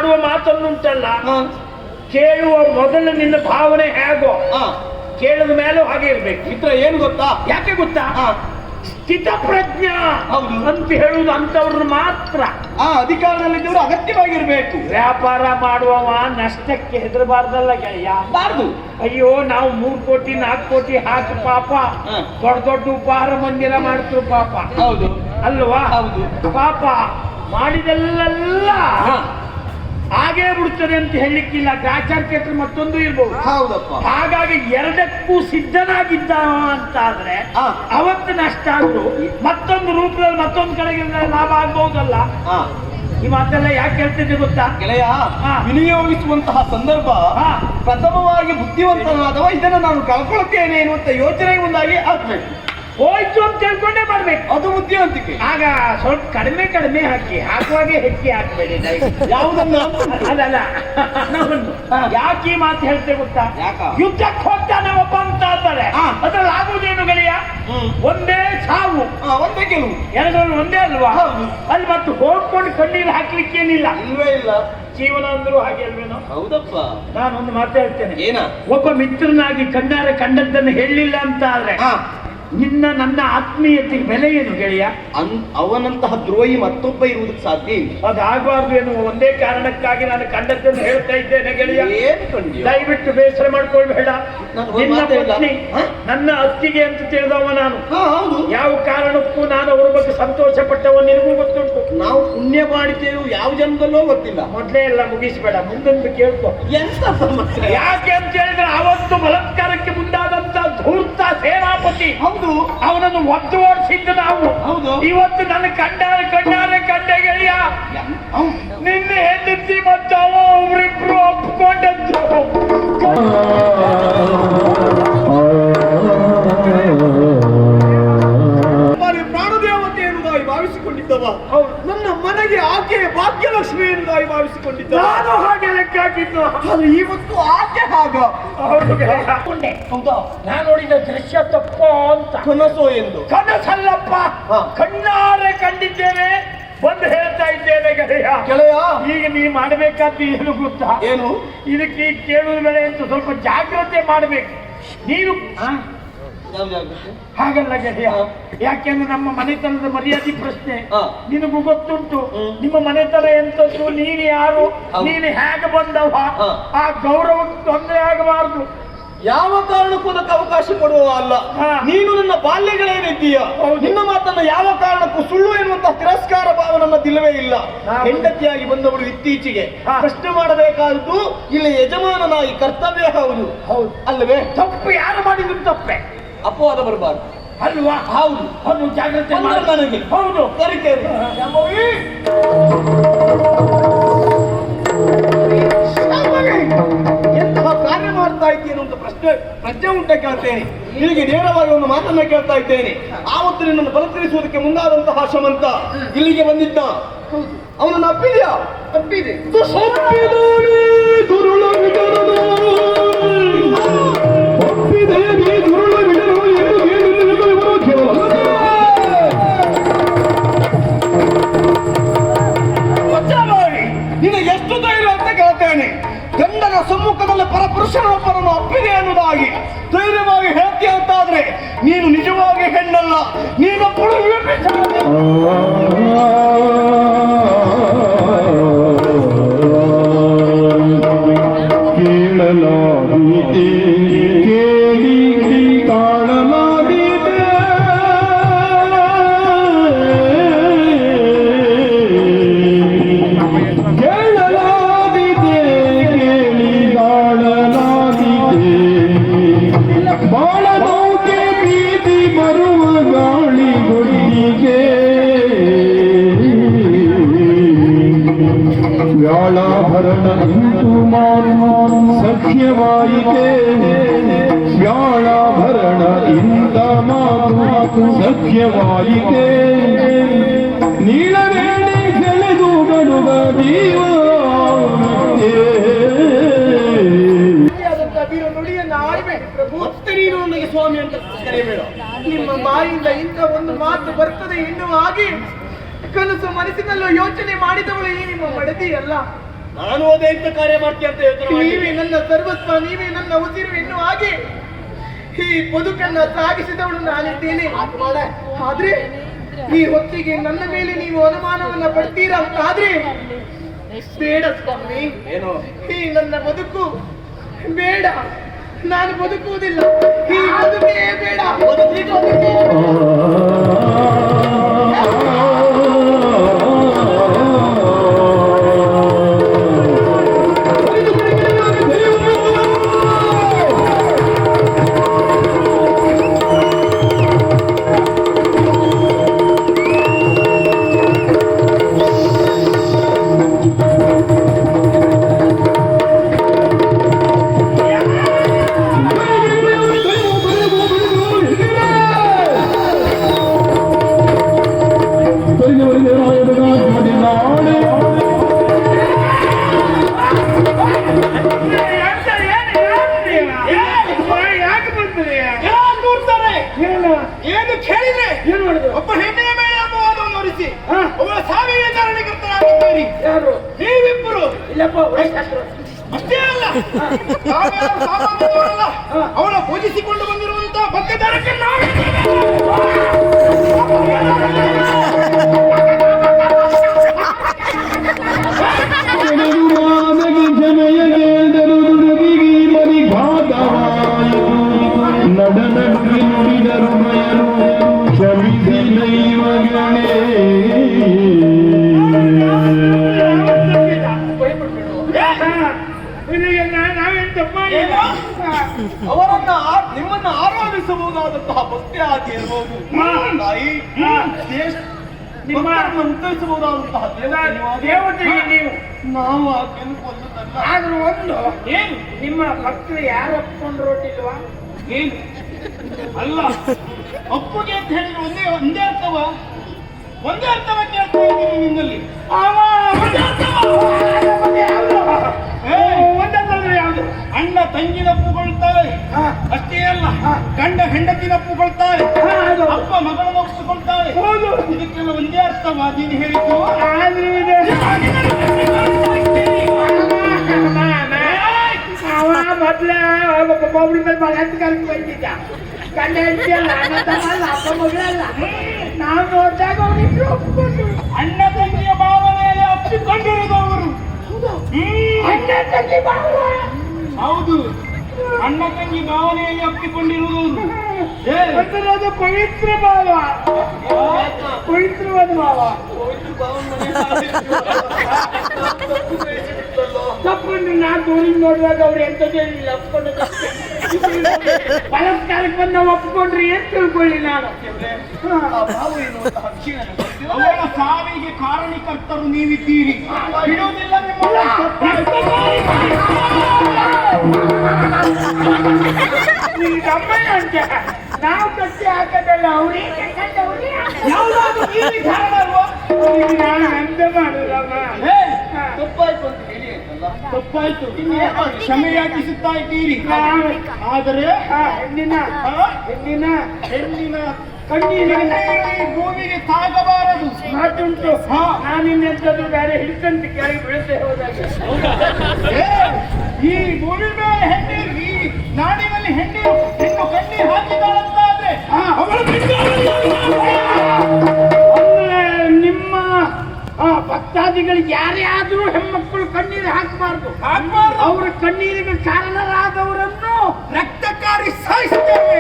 ಆಡುವ ಮಾತನ್ನುಂಟಲ್ಲ, ಕೇಳುವ ಮೊದಲು ನಿನ್ನ ಭಾವನೆ ಹೇಗೋ ಕೇಳಿದ ಮೇಲೂ ಹಾಗೆ ಇರ್ಬೇಕು. ಮಿತ್ರ ಏನು ಗೊತ್ತಾ? ಯಾಕೆ ಗೊತ್ತಾ? ಸ್ಥಿತಪ್ರಜ್ಞ ಅಂತ ಹೇಳುವುದು ಅಂತವ್ರನ್ನ ಮಾತ್ರ. ಅಧಿಕಾರದಲ್ಲಿದ್ದವರು ಅಗತ್ಯವಾಗಿರ್ಬೇಕು. ವ್ಯಾಪಾರ ಮಾಡುವವ ನಷ್ಟಕ್ಕೆ ಹೆದರಬಾರ್ದಲ್ಲ ಗೆಳೆಯ. ಬಾರ್ದು. ಅಯ್ಯೋ ನಾವು 3 ಕೋಟಿ 4 ಕೋಟಿ ಹಾಕಿ ಪಾಪ ದೊಡ್ಡ ದೊಡ್ಡ ಉಪಹಾರ ಮಂದಿರ ಮಾಡ್ತರು ಪಾಪ. ಹೌದು ಅಲ್ವಾ? ಹೌದು. ಪಾಪ ಮಾಡಿದೆಲ್ಲ ಹಾಗೇ ಬಿಡ್ತದೆ ಅಂತ ಹೇಳಲಿಕ್ಕಿಲ್ಲ. ಗ್ರಾಚಾರ ಮತ್ತೊಂದು ಇರ್ಬೋದು. ಹೌದಪ್ಪ. ಹಾಗಾಗಿ ಎರಡಕ್ಕೂ ಸಿದ್ಧನಾಗಿದ್ದ ಅಂತ ಆದ್ರೆ ಅವತ್ತು ನಷ್ಟ ಆದ್ರು ಮತ್ತೊಂದು ರೂಪದಲ್ಲಿ ಮತ್ತೊಂದು ಕಡೆಗೆ ಲಾಭ ಆಗ್ಬಹುದಲ್ಲ. ಈ ಮಾತೆಲ್ಲ ಯಾಕೆ ಹೇಳ್ತಿದ್ದೆ ಗೊತ್ತಾ ಗೆಳೆಯ? ವಿನಿಯೋಗಿಸುವಂತಹ ಸಂದರ್ಭ ಪ್ರಥಮವಾಗಿ ಬುದ್ಧಿವಂತನಾದವ ಇದನ್ನು ನಾನು ಕಳ್ಕೊಳ್ತೇನೆ ಎನ್ನುವಂತ ಯೋಚನೆ ಮುಂದಾಗಿ ಆಗ್ಬೇಕು. ಹೋಯ್ತು ಅಂತ ತಿಳ್ಕೊಂಡೇ ಮಾಡ್ಬೇಕು. ಅದು ಬುದ್ಧಿವಂತಿಕೆ. ಆಗ ಸ್ವಲ್ಪ ಕಡಿಮೆ ಹಾಕಿ ಹಾಕುವಾಗೆ ಹೆಚ್ಚಿಗೆ ಹಾಕಬೇಡಿ. ಯಾವುದನ್ನ ಅದಲ್ಲ ಯಾಕೆ ಈ ಮಾತು ಹೇಳ್ತೇವೆ ಗೊತ್ತಾ? ಯುದ್ಧಕ್ಕೆ ಹೋಗ್ತಾನೆ ಒಬ್ಬ ಅಂತ ಅಂತಾರೆ. ಅದ್ರಲ್ಲಿ ಆಗುವುದೇನು ಗೆಳೆಯ? ಒಂದೇ ಸಾವು, ಒಂದೇ ಗೆಲುವು, ಎರಡರಲ್ಲಿ ಒಂದೇ ಅಲ್ವಾ? ಅಲ್ಲಿ ಮತ್ತೆ ಹೋಗ್ಕೊಂಡು ಕಣ್ಣೀರು ಹಾಕ್ಲಿಕ್ಕೇನಿಲ್ಲ. ಇಲ್ವೇ ಇಲ್ಲ. ಜೀವನ ಅಂದ್ರೂ ಹಾಗೆ ಅಲ್ವೇನೋ? ಹೌದಪ್ಪ. ನಾನೊಂದು ಮಾತು ಹೇಳ್ತೇನೆ. ಏನ? ಒಬ್ಬ ಮಿತ್ರನಾಗಿ ಕಣ್ಣಾರೆ ಕಂಡದ್ದನ್ನು ಹೇಳಲಿಲ್ಲ ಅಂತ ಆದ್ರೆ ನನ್ನ ಆತ್ಮೀಯತೆಗೆ ಬೆಲೆ ಏನು ಗೆಳೆಯ? ಅವನಂತಹ ದ್ರೋಹಿ ಮತ್ತೊಬ್ಬ ಇರುವುದಕ್ಕೆ ಸಾಧ್ಯ ಇಲ್ಲ. ಅದಾಗಬಾರ್ದು ಎನ್ನುವ ಒಂದೇ ಕಾರಣಕ್ಕಾಗಿ ನಾನು ಕಂಡದ್ದನ್ನು ಹೇಳ್ತಾ ಇದ್ದೇನೆ ಗೆಳೆಯ. ದಯವಿಟ್ಟು ಬೇಸರ ಮಾಡ್ಕೊಳ್ಬೇಡ. ನಿನ್ನ ಪತ್ನಿ ನನ್ನ ಅತ್ತಿಗೆ ಅಂತ ತಿಳಿದವ ನಾನು. ಯಾವ ಕಾರಣಕ್ಕೂ ನಾನು ಅವ್ರ ಬಗ್ಗೆ ಸಂತೋಷ ಪಟ್ಟವ ನಿನಗೂ ಗೊತ್ತುಂಟು. ನಾವು ಪುಣ್ಯ ಮಾಡಿದ್ದೇವೆ ಯಾವ ಜನ್ಮದಲ್ಲೋ ಗೊತ್ತಿಲ್ಲ. ಮೊದಲೇ ಎಲ್ಲ ಮುಗಿಸ್ಬೇಡ, ಮುಂದೊಂದು ಕೇಳ್ಕೊ. ಎಂತ ಸಮಸ್ಯೆ? ಯಾಕೆ ಅಂತ ಹೇಳಿದ್ರೆ ಅವತ್ತು ಬಲಾತ್ಕಾರಕ್ಕೆ ಮುಂದಾದಂತ ಧೂರ್ತ ಸೇನಾಪತಿ ಅವನನ್ನು ಒದ್ದು ಓಡಿಸಿದ್ದು ನಾವು. ಇವತ್ತು ನನ್ನ ಕಣ್ಣಾರೆ ಕಂಡೆ ಗೆಳೆಯ. ನಿನ್ನೆ ಹೆಂಡತಿ ಮತ್ತು ಅವರಿಬ್ರು ಒಪ್ಪಿಕೊಂಡದ್ದು. ಪ್ರಾಣದೇವತೆ ಎನ್ನುವುದಾಗಿ ಭಾವಿಸಿಕೊಂಡಿದ್ದವ ನನ್ನ ಮನೆಗೆ ಆಕೆ ಭಾಗ್ಯಲಕ್ಷ್ಮಿ ಎನ್ನುವುದಾಗಿ ಭಾವಿಸಿಕೊಂಡಿದ್ದ. ನಾನು ಹಾಗೆ ಲೆಕ್ಕ ಹಾಕಿದ್ದು. ಅದು ಇವತ್ತು ಆಕೆ ಹಾಗ. ಹೌದಾ? ನಾನು ನೋಡಿದ ದೃಶ್ಯ ತಪ್ಪ ಅಂತ. ಕನಸೋ ಎಂದು? ಕನಸಲ್ಲಪ್ಪ, ಕಣ್ಣಾರೆ ಕಂಡಿದ್ದೇನೆ. ಬಂದು ಹೇಳ್ತಾ ಇದ್ದೇನೆ ಗೆಳೆಯ. ಈಗ ನೀ ಮಾಡಬೇಕಾದ್ದು ಏನು ಗೊತ್ತಾ? ಏನು? ಇದಕ್ಕೆ ಕೇಳುವ ಬೆಳೆ ಅಂತ ಸ್ವಲ್ಪ ಜಾಗ್ರತೆ ಮಾಡಬೇಕು ನೀನು. ಹಾಗಲ್ಲ ಗೆಳೆಯ, ಯಾಕೆಂದ್ರೆ ನಮ್ಮ ಮನೆತನದ ಮರ್ಯಾದೆ ಪ್ರಶ್ನೆ ನಿನಗೂ ಗೊತ್ತುಂಟು. ನಿಮ್ಮ ಮನೆತನ ಎಂತದ್ದು, ನೀನು ಯಾರು, ನೀನು ಹೇಗೆ ಬಂದವ, ಆ ಗೌರವಕ್ಕೆ ತೊಂದರೆ ಆಗಬಾರದು. ಯಾವ ಕಾರಣಕ್ಕೂ ಅದಕ್ಕೆ ಅವಕಾಶ ಕೊಡುವ ಅಲ್ಲ. ನೀನು ನನ್ನ ಬಾಲ್ಯಗಳೇನಿದ್ದೀಯ, ನಿನ್ನ ಮಾತನ್ನ ಯಾವ ಕಾರಣಕ್ಕೂ ಸುಳ್ಳು ಎನ್ನುವಂತಹ ತಿರಸ್ಕಾರ ಭಾವ ನನ್ನದಿಲ್ಲವೇ ಇಲ್ಲ. ಹೆಂಡತಿಯಾಗಿ ಬಂದವಳು ಇತ್ತೀಚೆಗೆ ಪ್ರಶ್ನೆ ಮಾಡಬೇಕಾದದ್ದು ಇಲ್ಲಿ ಯಜಮಾನನಾಗಿ ಕರ್ತವ್ಯ. ಹೌದು ಅಲ್ಲವೇ? ತಪ್ಪು ಯಾರು ಮಾಡಿದ್ರು ತಪ್ಪೆ, ಅಪವಾದ ಬರಬಾರ್ದು ಅಲ್ವಾ? ಹೌದು. ಅದು ಜಾಗ್ರತೆ ನನಗೆ. ಹೌದು. ಎಂತಹ ಕಾರ್ಯ ಮಾಡ್ತಾ ಇದ್ದೇನೆ ಅಂತ ಪ್ರಶ್ನೆ ಉಂಟ ಕೇಳ್ತೇನೆ. ನಿನಗೆ ನೇರವಾಗಿ ಒಂದು ಮಾತನ್ನ ಕೇಳ್ತಾ ಇದ್ದೇನೆ. ಆವತ್ತು ನಿನ್ನನ್ನು ಬಲತಿರಿಸುವುದಕ್ಕೆ ಮುಂದಾದಂತಹ ಶಮಂತ ಇಲ್ಲಿಗೆ ಬಂದಿದ್ದ. ಅವನನ್ನು ಅಪ್ಪಿದೆಯಾ? ಅಪ್ಪಿದೆ. ನಿನಗೆ ಎಷ್ಟು ಧೈರ್ಯ ಅಂತ ಕೇಳ್ತೇನೆ. ಗಂಡನ ಸಮ್ಮುಖದಲ್ಲಿ ಪರಪುರುಷನೊಬ್ಬರನ್ನು ಅಪ್ಪಿದೆ ಅನ್ನೋದಾಗಿ ಧೈರ್ಯವಾಗಿ ಹೇಳ್ತೀಯ ಅಂತಾದ್ರೆ ನೀನು ನಿಜವಾಗಿ ಹೆಣ್ಣಲ್ಲ, ನೀನೊಬ್ಬಳು ಕೇಳಲಾಗಿದೆ, ಕೇಳಿ ಕಾಣಲಾಗಿದೆ. ವ್ಯಾಳಾಭರಣ ಇಂದು ಸಖ್ಯವಾಯಿತೆ, ವ್ಯಾಳಾಭರಣ ಇಂದ ಮಾತು ಸಖ್ಯವಾಯಿತೆ. ನೀಳವೇಣಿ ಸೆಳೆದು ಬರುವ ಜೀವ ನುಡಿಯನ್ನು ಆಡಬೇಡಿ ಪ್ರಭು. ಮತ್ತೆ ನೀನು ನನಗೆ ಸ್ವಾಮಿ ಅಂತ ಕರೆಯಬೇಡ. ನಿಮ್ಮ ಬಾಯಿಂದ ಇಂಥ ಒಂದು ಮಾತು ಬರ್ತದೆ ಎನ್ನುವ ಹಾಗೆ ಕನಸು ಮನಸ್ಸಿನಲ್ಲೂ ಯೋಚನೆ ಮಾಡಿದವಳು ಈ ನಿಮ್ಮ ಮಡದಿ ಅಲ್ಲ. ನಾನು ಅದೇ ಇಂಥ ಕಾರ್ಯ ಮಾಡ್ತೀನಿ ಅಂತ ಯೋಚನೆ ನೀವೇ ಮಾಡಿ ನನ್ನ ಸರ್ವಸ್ವ, ನೀವೇ ನನ್ನ ಉಸಿರು ಎನ್ನುವ ಹಾಗೆ ಈ ಬದುಕನ್ನ ಸಾಗಿಸಿದವಳು ನಾನಿದ್ದೇನೆ. ಆದ್ರೆ ಈ ಹೊತ್ತಿಗೆ ನನ್ನ ಮೇಲೆ ನೀವು ಅನುಮಾನವನ್ನ ಪಡ್ತೀರಾ ಅಂತಾದ್ರೆ ಬೇಡ ಸ್ವಾಮಿ. ಏನು ಈ ನನ್ನ ಬದುಕು ಬೇಡ, ನಾನು ಬದುಕುವುದಿಲ್ಲ. ಈ ಬದುಕೇ ಬೇಡ. ಏನು ಕೇಳಿದ್ರೆ ಏನ್ ಮಾಡಿದ್ರು? ಒಬ್ಬ ಹೆಣ್ಣಿನ ಮೇಲೆ ಅಪವಾದವನ್ನು ಹೊರಿಸಿ ಅವಳ ಸಾವಿಗೆ ಕಾರಣಕರ್ತರಾಗಿದ್ದೀರಿ. ಯಾರು? ನೀವಿಬ್ಬರು. ಇಲ್ಲಪ್ಪ, ಅಷ್ಟೇ ಅಲ್ಲ, ತಾವ್ಯಾರು ಸಾಮಾನ್ಯದವರಲ್ಲ. ಅವಳ ಪೂಜಿಸಿಕೊಂಡು ಬಂದಿರುವಂತಹ ಪಕ್ಕದರಕ್ಕೆ ಅವರನ್ನ ನಿಮ್ಮನ್ನ ಆರಾಧಿಸಬಹುದಾದಂತಹ ಭಕ್ತಿ ಆಗಿ ಇರಬಹುದು. ತಾಯಿ ನಿಮ್ಮನ್ನು ಉತ್ತರಿಸಬಹುದಾದಂತಹ ದೇವತೆಗೆ ನೀವು ನಾವು ಆಕೆಯನ್ನು ಕೊಲ್ಲುತ್ತಲ್ಲ. ಆದ್ರೂ ಒಂದು ಏನು ನಿಮ್ಮ ಭಕ್ತರು ಯಾರು ಒಪ್ಕೊಂಡಿರೋದಿಲ್ವಾ? ಏನು ಅಲ್ಲ, ಒಪ್ಪುಗೆ ಅಂತ ಹೇಳಿದ್ರೆ ಒಂದೇ ಅರ್ಥವ ಕೇಳ್ತಾ ಇದ್ದೀನಿ ನಿನ್ನಲ್ಲಿ. ಒಂದಂದ್ರೆ ಯಾವುದು? ಅಣ್ಣ ತಂಗಿನ ಒಪ್ಪುಕೊಳ್ತಾರೆ, ಅಷ್ಟೇ ಅಲ್ಲ ಗಂಡ ಹೆಂಡತಿನ ಒಪ್ಪುಕೊಳ್ತಾರೆ, ಅಪ್ಪ ಮಗಳನ್ನ ಒಪ್ಪಿಕೊಳ್ತಾರೆ. ಇದಕ್ಕೆಲ್ಲ ಒಂದೇ ಅರ್ಥವ ನೀನು ಹೇಳಿದ್ದು? ಆದ್ರೂ ಇದೆ. ಮೊದ್ಲೇ ಒಬ್ಬೊಬ್ರ ಮೇಲೆ ಬಲಾತ್ಕಾರಕ್ಕೆ ಬಂದಿದ್ದ. ಗಂಡ ಹೆಂಡತಿ ಅಲ್ಲ, ಅಣ್ಣ ತಮ್ಮ ಅಲ್ಲ, ಅಪ್ಪ ಮಗಳಲ್ಲ. ನಾವು ನೋಡಿದಾಗ ಅವನಿಗೆ ಒಪ್ಪಿಕೊಂಡು ಅಣ್ಣ ತಂಗಿಯ ಭಾವನೆಯಲ್ಲಿ ಒಪ್ಪಿಕೊಂಡಿರುವುದು ಅವರು. ಅಣ್ಣ ತಂಗಿ ಭಾವ. ಹೌದು, ಅಣ್ಣ ತಂಗಿ ಭಾವನೆಯಲ್ಲಿ ಒಪ್ಪಿಕೊಂಡಿರುವುದು. ಅದು ಪವಿತ್ರ ಭಾವ, ಪವಿತ್ರವಾದ ಭಾವ. ತಪ್ಪನ್ನು ನಾನು ದೂರಿ ನೋಡುವಾಗ ಅವ್ರು ಎಂತದ್ದು ಹೇಳಿಲ್ಲ, ಒಪ್ಕೊಂಡು ಬಲಾತ್ಕಾರಕ್ಕೆ ಬಂದ ಒಪ್ಕೊಂಡ್ರಿ ಅಂತ ತಿಳ್ಕೊಳ್ಳಿ ನಾನು. ಅವಳ ಸಾವಿಗೆ ಕಾರಣಕರ್ತರು ನೀವಿದ್ದೀರಿ. ಬಿಡುವುದಿಲ್ಲ ಈಗ ಅಮ್ಮಯ್ಯ ಅಂತ ನಾವು ಕಟ್ಟಿ ಹಾಕೋದಲ್ಲ, ಅವ್ರಿಗೆ ಯಾವುದಾದ್ರೂ ನೀವೇ ಕಾರಣ ಅಲ್ವಾ? ನಾನು ಎಂತ ಮಾಡುದಮ್ಮ? ತಪ್ಪಾಯ್ತು ಅಂತ ಹೇಳಿ ಆಯ್ತಲ್ಲ, ತಪ್ಪಾಯ್ತು. ಕ್ಷಮೆ ಯಾಚಿಸುತ್ತಾ ಇದ್ದೀರಿ. ಆದರೆ ಹೆಣ್ಣಿನ ಕಣ್ಣೀರಿನ ಈ ಭೂಮಿಗೆ ತಾಗಬಾರದು ಮಾತುಂಟು. ನಾನಿನ್ನೆಂತದ್ದು ಬೇರೆ ಹಿಡ್ಕಂತ ಕೆಳಗೆ ಬೀಳ್ತೆ ಹೋದಾಗ ಈ ಭೂಮಿ ಮೇಲೆ ಹೆಣ್ಣೀರು, ಈ ನಾಡಿನಲ್ಲಿ ಹೆಣ್ಣು ಕಣ್ಣೀರು ಹಾಕಿದಾಳಂತಾದ್ರೆ ಅವಳು ನಿಮ್ಮ ಭಕ್ತಾದಿಗಳಿಗೆ ಯಾರೇ ಆದ್ರೂ ಹೆಣ್ಮಕ್ಕಳು ಕಣ್ಣೀರು ಹಾಕಬಾರ್ದು. ಅವರ ಕಣ್ಣೀರಿಗೆ ಕಾರಣರಾದವರನ್ನು ರಕ್ತಕಾರಿ ಸಾಯಿಸುತ್ತೇವೆ.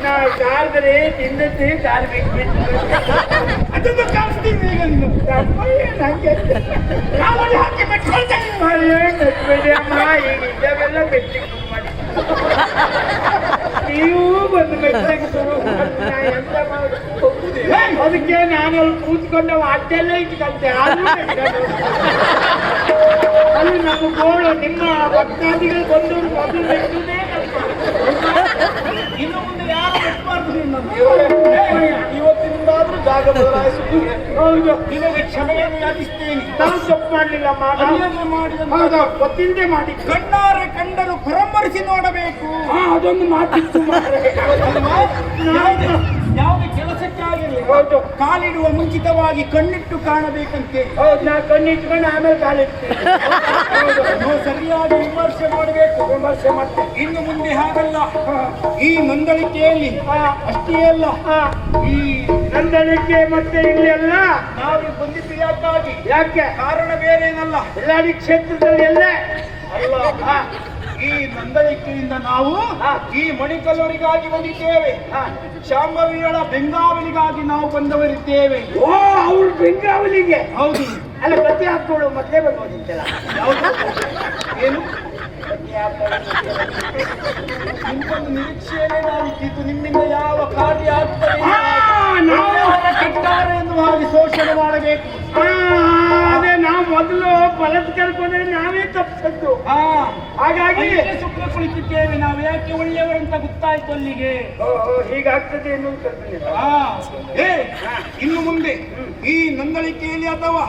ನಾವು ಕಾದ್ರೆ ತಿಂದದ್ದೇ ಕಾರ್ಬೇಕು, ಅದನ್ನು ಕಾಣಿಸ್ತೀವಿ. ಈಗ ನೀನು ಕಾಲಲ್ಲಿ ಹಾಕಿ ಮೆಟ್ಕೊಳ್ತೇನೆ ಅಮ್ಮ. ಈಗ ಇದ್ದಾವೆಲ್ಲ ಮೆಟ್ಟಿಗೆ ಮಾಡಿ ನೀವು ಬಂದು ಮೆಟ್ಟಿಗೆ ಶುರು ಎಂತ ಮಾಡಿ ಅದಕ್ಕೆ ನಾನು ಅಲ್ಲಿ ಕೂತ್ಕೊಂಡು ಅಡ್ಡೆಲ್ಲ ಇಟ್ಕೊಂತೆ. ಅಲ್ಲಿ ನಮ್ಮ ಗೋಳು ನಿಮ್ಮ ಭಕ್ತಾದಿಗಳು ಬಂದವರು ಮೊದಲು ಮೆಟ್ಟುವುದೇ ಇನ್ನು ಮುಂದೆ ಯಾರು ಬಿಟ್ಬಾರ್ದು. ಇವತ್ತಿನಿಂದಾದ್ರೂ ಜಾಗ ಬದಲಾಯಿಸುತ್ತೀವಿ. ಹೌದು, ನಿಮಗೆ ಕ್ಷಮೆಯನ್ನು ಯಾಚಿಸ್ತೇನೆ. ನಾವು ತಪ್ಪು ಮಾಡಲಿಲ್ಲಮ್ಮ. ಮಾಡಿದ ಗೊತ್ತಿಲ್ಲದೆ ಮಾಡಿ ಕಣ್ಣಾರೆ ಕಂಡರು ಪರಾಮರಿಸಿ ನೋಡಬೇಕು. ಅದೊಂದು ಮಾತಿತ್ತು. ಯಾವುದೇ ಕೆಲಸ ಹೆಚ್ಚಾಗಿರ್ಲಿ. ಹೌದು. ಕಾಲಿಡುವ ಮುಂಚಿತವಾಗಿ ಕಣ್ಣಿಟ್ಟು ಕಾಣಬೇಕಂತೆ. ಹೌದು, ನಾ ಕಣ್ಣಿಟ್ಕೊಂಡು ಆಮೇಲೆ ಕಾಲಿಡ್ತೀನಿ. ನಾವು ಸರಿಯಾಗಿ ವಿಮರ್ಶೆ ಮಾಡಬೇಕು. ವಿಮರ್ಶೆ ಮಾಡ್ತೇನೆ. ಇನ್ನು ಮುಂದೆ ಹಾಗಲ್ಲ. ಈ ನೊಂದಣಿಕೆಯಲ್ಲಿ ಅಷ್ಟೇ ಅಲ್ಲ, ಈ ನಂದಳಿಕೆ ಮತ್ತೆ ಇಲ್ಲಿ ಅಲ್ಲ, ನಾವು ಬಂದಿದ್ದು ಯಾಕಾಗಿ? ಯಾಕೆ? ಕಾರಣ ಬೇರೇನಲ್ಲ. ಎಲ್ಲಾಡಿ ಕ್ಷೇತ್ರದಲ್ಲಿ ಎಲ್ಲೇ ಅಲ್ಲ, ಈ ನಂದಳಿಕೆಯಿಂದ ನಾವು ಈ ಮಣಿಕಲ್ಲರಿಗಾಗಿ ಬಂದಿದ್ದೇವೆ. ಶಾಂಭವಿಗಳ ಬೆಂಗಾವಲಿಗಾಗಿ ನಾವು ಬಂದವರಿದ್ದೇವೆ. ಓ, ಅವ್ರು ಬೆಂಗಾವಲಿಗೆ? ಹೌದು. ಅಲ್ಲ, ಪ್ರತಿ ಹಾಕೋಳು ಮೊದಲೇ ಬಂದೋದಿತ್ತಲ್ಲ. ಯಾವುದು? ಏನು? ಪ್ರತಿ ಹಾಕೋಳು ನಿಮ್ಮೊಂದು ನಿರೀಕ್ಷೆಯೇ ನಾವಿದ್ದಿದ್ದು. ನಿಮ್ಮಿಂದ ಯಾವ ಕಾರ್ಯ ಆಗ್ತದೆ, ನಾವು ಕೆಟ್ಟಾರೆ ಎನ್ನುವ ಹಾಗೆ ಶೋಷಣೆ ಮಾಡಬೇಕು. ಅದೇ ನಾವು ಮೊದಲು ಬಲತ್ಕಾರಕ್ಕೆ ಹೋದ್ರೆ ನಾವೇ ತಪ್ಪಿಸದ್ದು. ಹಾಗಾಗಿ ಸುಖ ಕುಳಿತಿದ್ದೇವೆ. ನಾವು ಯಾಕೆ ಒಳ್ಳೆಯವರಂತ ಗೊತ್ತಾಯ್ತು ಅಲ್ಲಿಗೆ. ಹೀಗಾಗ್ತದೆ ಎನ್ನುವುದು ಕಲ್ಪನೆ. ಇನ್ನು ಮುಂದೆ ಈ ನಂದಳಿಕೆಯಲ್ಲಿ ಅಥವಾ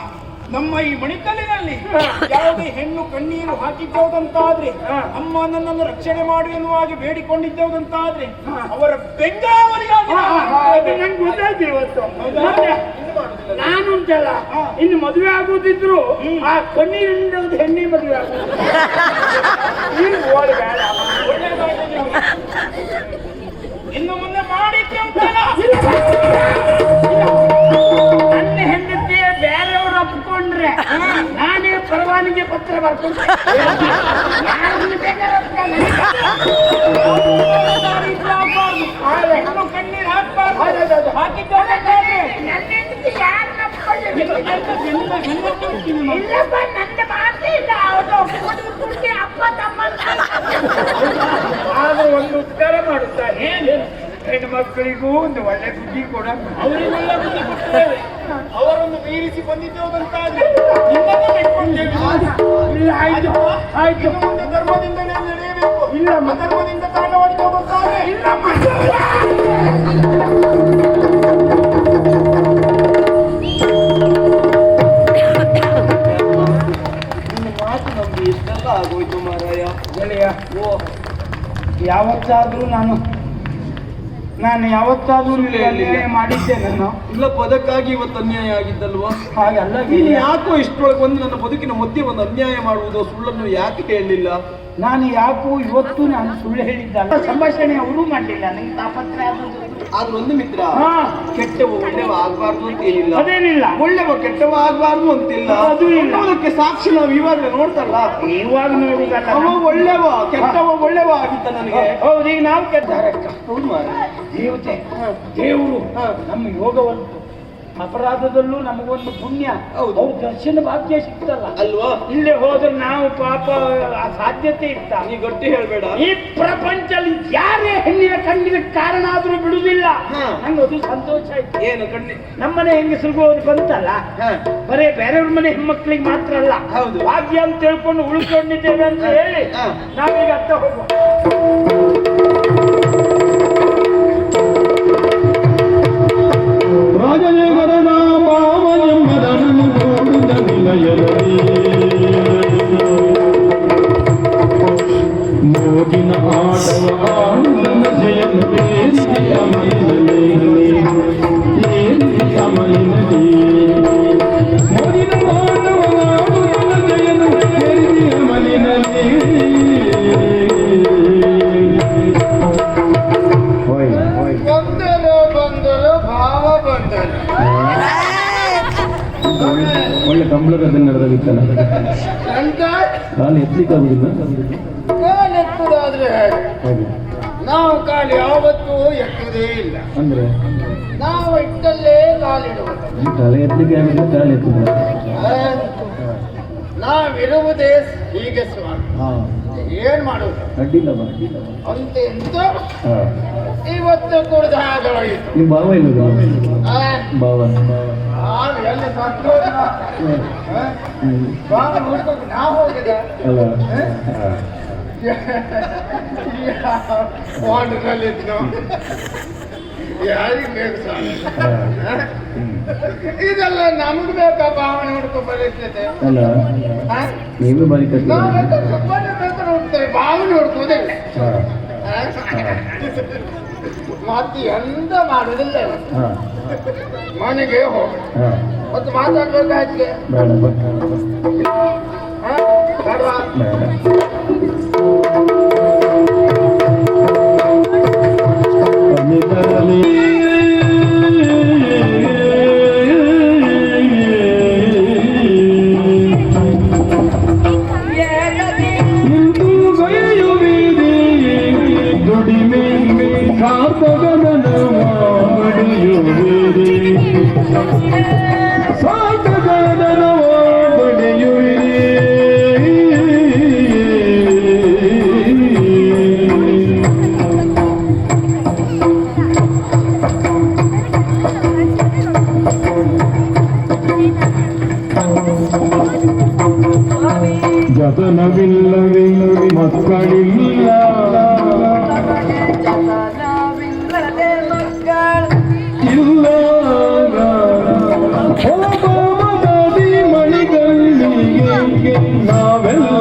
ನಮ್ಮ ಈ ಮಣಿಕಲ್ಲಿನಲ್ಲಿ ಯಾವುದೇ ಹೆಣ್ಣು ಕಣ್ಣೀರು ಹಾಕಿದ್ದೇವುದಂತಾದ್ರೆ, ಅಮ್ಮ ನನ್ನನ್ನು ರಕ್ಷಣೆ ಮಾಡು ಎನ್ನುವ ಹಾಗೆ ಬೇಡಿಕೊಂಡಿದ್ದೇವುದಂತಾದ್ರೆ ಅವರ ಬೆಂಗಾವಲಿಗಾಗಿ ನಂಗೆ ಗೊತ್ತಾಯ್ತು ಇವತ್ತು. ನಾನು ಉಂಟಲ್ಲ, ಇನ್ನು ಮದುವೆ ಆಗುದಿದ್ರು ಆ ಕಣ್ಣೀರಿಂದ ಒಂದು ಹೆಣ್ಣಿ ಮದುವೆ ಆಗುದು. ಇನ್ನು ಮುಂದೆ ಮಾಡಿದ್ದೆ ಅಂತಲ್ಲ. ನನ್ನ ಹೆಂಡತಿಯ ಬೇರೆಯವರು ಒಪ್ಕೊಂಡ್ರೆ ನಾನೇ ಪರವಾನಗಿ ಪತ್ರ ಬರ್ಕೊಂಡ್ರೆ ಹೆಣ್ಣು ಕಣ್ಣೀರು ಹಾಕ್ಬಾರ್ದು. ಹಾಕಿದ್ದಾರೆ ಆದ್ರೂ ಒಂದು ಉತ್ತರ ಮಾಡುತ್ತಾರೆ. ಹೆಣ್ಣು ಮಕ್ಕಳಿಗೂ ಒಂದು ಒಳ್ಳೆ ಬುದ್ಧಿ ಕೂಡ ಅವರಿಗೆಲ್ಲ ಬುದ್ಧಿ ಕೊಡ್ತೇವೆ. ಅವರನ್ನು ಮೀರಿಸಿ ಬಂದಿದ್ದೇವಂತಾದ್ರೆ ನಿಮ್ಮನ್ನು ಬಿಟ್ಕೊಂಡೇವೆ. ಇಲ್ಲ, ಆಯ್ತು ಆಯ್ತು. ಇನ್ನು ಮುಂದೆ ಧರ್ಮದಿಂದಲೇ ನಡೆಯಬೇಕು. ಇಲ್ಲ, ಅಧರ್ಮದಿಂದ ಕಾರಣವಾಡಿಕೆ ಹೋಗುತ್ತಾರೆ. ಮಾತು ನಮ್ಗೆ ಇಷ್ಟೆಲ್ಲ ಆಗೋಯ್ತು ಮಾರಾಯ. ಗೆಳೆಯ, ಯಾವತ್ತಾದ್ರೂ ನಾನು ಯಾವತ್ತಾದ್ರೂ ಅನ್ಯಾಯ ಮಾಡಿದ್ದೆ ನಾನು? ಇಲ್ಲ, ಪದಕ್ಕಾಗಿ ಇವತ್ತು ಅನ್ಯಾಯ ಆಗಿದ್ದಲ್ವಾ? ಹಾಗಲ್ಲ ನೀನು ಯಾಕೋ ಇಷ್ಟರೊಳಗೆ ಒಂದು ನನ್ನ ಬದುಕಿನ ಮಧ್ಯೆ ಒಂದು ಅನ್ಯಾಯ ಮಾಡುವುದು, ಸುಳ್ಳನ್ನು ಯಾಕೆ ಹೇಳಲಿಲ್ಲ? ನಾನು ಯಾಕೋ ಇವತ್ತು ನಾನು ಸುಳ್ಳು ಹೇಳಿದ್ದಲ್ಲ. ಸಂಭಾಷಣೆ ಅವರು ಮಾಡಲಿಲ್ಲ, ನನಗೆ ತಾಪತ್ರೆ ಆದ್ರೂ ಒಂದು ಮಿತ್ರ, ಕೆಟ್ಟವ ಒಳ್ಳೆವ ಆಗ್ಬಾರ್ದು ಅಂತ ಏನಿಲ್ಲ. ಅದೇನಿಲ್ಲ, ಒಳ್ಳೆವ ಕೆಟ್ಟವ ಆಗ್ಬಾರ್ದು ಅಂತಿಲ್ಲ. ಅದು ಇಲ್ಲ. ಅದಕ್ಕೆ ಸಾಕ್ಷಿ ನಾವು ಇವಾಗಲೇ ನೋಡ್ತಲ್ಲ. ಇವಾಗ ನೋಡುದಲ್ಲ, ಅವ ಒಳ್ಳೆವ ಕೆಟ್ಟವ ಒಳ್ಳೆವ ಆಗಿದ್ದ ನನಗೆ. ಹೌದು, ಈಗ ನಾವು ಕೆಟ್ಟಾರೆ. ಹೌದು ಮಾರ. ದೇವತೆ ದೇವರು ನಮ್ಮ ಯೋಗವನ್ನು ಅಪರಾಧದಲ್ಲೂ ನಮಗೊಂದು ಪುಣ್ಯ. ಹೌದು. ಅವ್ರ ದರ್ಶನ ಭಾಗ್ಯ ಸಿಗ್ತಲ್ಲ ಅಲ್ವಾ? ಇಲ್ಲೇ ಹೋದ್ರೆ ನಾವು ಪಾಪ ಆ ಸಾಧ್ಯತೆ ಇರ್ತ. ನೀ ಗಟ್ಟಿ ಹೇಳ್ಬೇಡ. ಈ ಪ್ರಪಂಚದಲ್ಲಿ ಯಾರೇ ಹೆಣ್ಣಿನ ಕಣ್ಣಿನ ಕಾರಣ ಆದ್ರೂ ಬಿಡುದಿಲ್ಲ. ನಂಗೆ ಅದು ಸಂತೋಷ ಆಯ್ತು. ಏನು ಕಣ್ಣಿ? ನಮ್ಮನೆ ಹೆಂಗಸರಿಗೂ ಅದು ಬಂತಲ್ಲ, ಬರೇ ಬೇರೆಯವ್ರ ಮನೆ ಹೆಣ್ಮಕ್ಳಿಗೆ ಮಾತ್ರ ಅಲ್ಲ, ಹೌದು. ಭಾಗ್ಯ ಅಂತ ತಿಳ್ಕೊಂಡು ಉಳ್ಕೊಂಡಿದ್ದೇವೆ ಅಂತ ಹೇಳಿ ನಾವೀಗ ಅತ್ತ ಹೋಗುವ. ರಾಜನಗರದ ಪಾವನೆಂಬದನ್ನು ನೋಡಿದ ನಿಲಯದಲ್ಲಿ ಮೋಗಿನ ಆಟವ ಆಡುತ್ತ ಜಯನು ಏರಿಸಿದ ಮೈನಲ್ಲಿ ಮೋಗಿನ ಆಟವ ಆಡುತ್ತ ಜಯನು ಏರಿಸಿದ ಮನೆಯಲ್ಲಿ. ಒಳ್ಳೆ ಕಂಬಳದ ನಡೆದಿತ್ತಲ್ಲ, ಕಾಲು ಎತ್ತಲಿಕ್ಕಾಗುದಿಲ್ಲ. ಕಾಲೆತ್ತುದಾದ್ರೆ ನಾವು ಕಾಲು ಯಾವತ್ತೂ ಎತ್ತುವುದೇ ಇಲ್ಲ. ಅಂದ್ರೆ ನಾವು ಇಟ್ಟಲ್ಲೇ ಕಾಲಿಡುವುದು. ತಲೆ ಎತ್ತಲಿಕ್ಕೆ ಆಗುದಿಲ್ಲ, ಕಾಲು ಎತ್ತುದ. ನಾವಿರುವುದೇ ಹೀಗೆ ಸ್ವಾಮಿ. ಏನ್ ಮಾಡುದು? ಅಡ್ಡಿಲ್ಲ ಅಂತ ಎಂತ ಇವತ್ತು ಕುಡ್ದ ಹಾಗಾಯಿತು. ನಿಮ್ ಭಾವ ಇಲ್ಲ? ಭಾವ ಎಲ್ಲಿ ಸತ್ತೋದ ಭಾವ ನೋಡ್ಕೊಂಡು ನಾವು ಹೋಗಿದೆ ಅಲ್ಲ. ವಾರ್ಡ್ನಲ್ಲಿದ್ದು ಯಾರಿಗೆ ಬೇಕು ಸ್ವಾಮಿ? ಇದೆಲ್ಲ ನಮ್ಗೆ ಬೇಕಾ ಭಾವನೆ ಹುಡ್ಕೊ ಪರಿಸ್ಥಿತಿ? ಅಲ್ಲ, ನೀವೇ ಬಾರಿ ಕಷ್ಟ. ನೋಡ್ತೇವೆ, ಭಾವನೆ ಹುಡ್ಕೋದಿಲ್ಲ. ಮಾತು ಎಂತ ಮಾಡುದಿಲ್ಲ ಹಾ ಮನೆಗೆ ಹೋಗಿ ಹಾ ಮತ್ತೆ ಮಾತಾಡ್ಬೇಕಾಯ್ತು ಬೇಡ ಬೇಡವಾ ದುಡಿಮೆ ಸಾರ್ಥಕನ ಬಡಿಯುವಿರಿ ಸಾರ್ಥಕನ ಬಡಿಯುವಿರಿ ಜತನವಿಲ್ಲವೇ ಮಕ್ಕಳಿಲ್ಲ ಇಲ್ಲ ಮಣಿಗಳಿಗೆ ನಾವೆಲ್ಲ